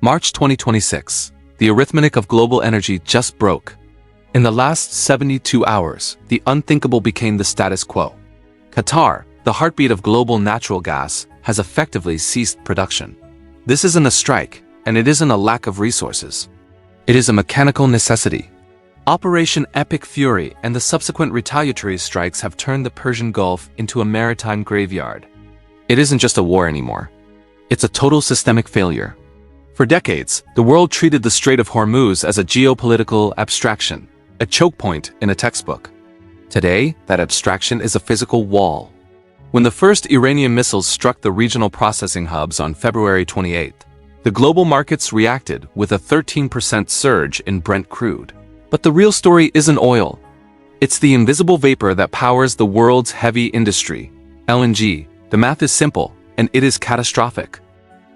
March 2026. The arithmetic of global energy just broke. In the last 72 hours, the unthinkable became the status quo. Qatar, the heartbeat of global natural gas, has effectively ceased production. This isn't a strike, and it isn't a lack of resources. It is a mechanical necessity. Operation Epic Fury and the subsequent retaliatory strikes have turned the Persian Gulf into a maritime graveyard. It isn't just a war anymore. It's a total systemic failure. For decades, the world treated the Strait of Hormuz as a geopolitical abstraction, a choke point in a textbook. Today, that abstraction is a physical wall. When the first Iranian missiles struck the regional processing hubs on February 28, the global markets reacted with a 13% surge in Brent crude. But the real story isn't oil. It's the invisible vapor that powers the world's heavy industry, LNG. The math is simple, and it is catastrophic.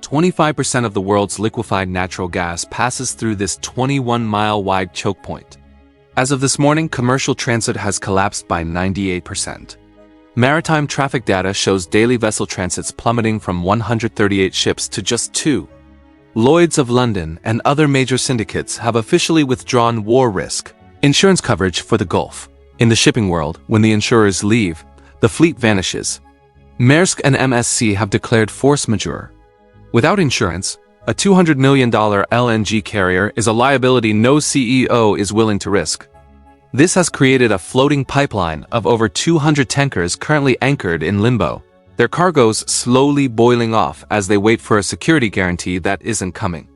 25% of the world's liquefied natural gas passes through this 21-mile-wide choke point. As of this morning, commercial transit has collapsed by 98%. Maritime traffic data shows daily vessel transits plummeting from 138 ships to just 2. Lloyd's of London and other major syndicates have officially withdrawn war risk insurance coverage for the Gulf. In the shipping world, when the insurers leave, the fleet vanishes. Maersk and MSC have declared force majeure. Without insurance, a $200 million LNG carrier is a liability no CEO is willing to risk. This has created a floating pipeline of over 200 tankers currently anchored in limbo, their cargoes slowly boiling off as they wait for a security guarantee that isn't coming.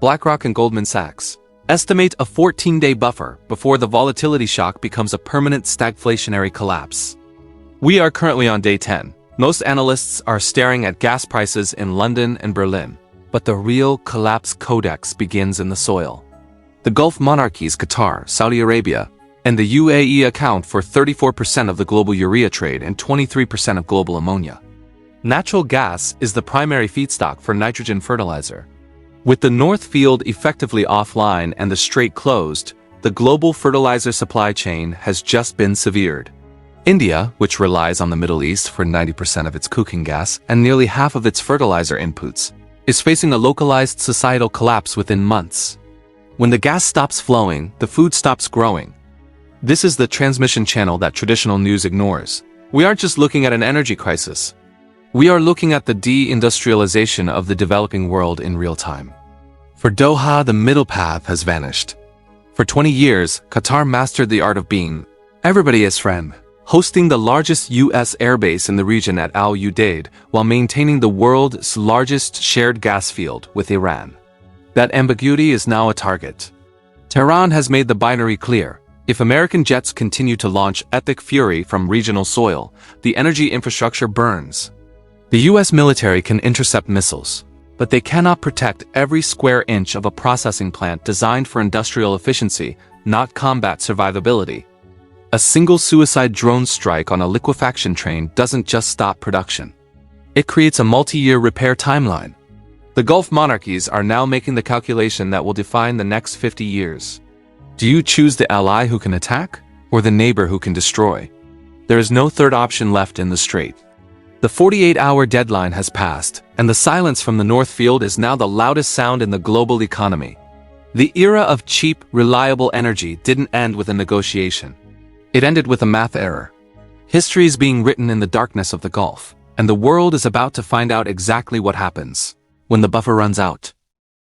BlackRock and Goldman Sachs estimate a 14-day buffer before the volatility shock becomes a permanent stagflationary collapse. We are currently on day 10. Most analysts are staring at gas prices in London and Berlin, but the real collapse codex begins in the soil. The Gulf monarchies Qatar, Saudi Arabia, and the UAE account for 34% of the global urea trade and 23% of global ammonia. Natural gas is the primary feedstock for nitrogen fertilizer. With the North Field effectively offline and the strait closed, the global fertilizer supply chain has just been severed. India, which relies on the Middle East for 90% of its cooking gas and nearly half of its fertilizer inputs, is facing a localized societal collapse within months. When the gas stops flowing, the food stops growing. This is the transmission channel that traditional news ignores. We aren't just looking at an energy crisis. We are looking at the de-industrialization of the developing world in real time. For Doha, the middle path has vanished. For 20 years, Qatar mastered the art of being everybody's friend, hosting the largest U.S. airbase in the region at Al Udeid while maintaining the world's largest shared gas field with Iran. That ambiguity is now a target. Tehran has made the binary clear. If American jets continue to launch Epic Fury from regional soil, the energy infrastructure burns. The U.S. military can intercept missiles, but they cannot protect every square inch of a processing plant designed for industrial efficiency, not combat survivability. A single suicide drone strike on a liquefaction train doesn't just stop production. It creates a multi-year repair timeline. The Gulf monarchies are now making the calculation that will define the next 50 years. Do you choose the ally who can attack, or the neighbor who can destroy? There is no third option left in the strait. The 48-hour deadline has passed, and the silence from the North Field is now the loudest sound in the global economy. The era of cheap, reliable energy didn't end with a negotiation. It ended with a math error. History is being written in the darkness of the Gulf, and the world is about to find out exactly what happens when the buffer runs out.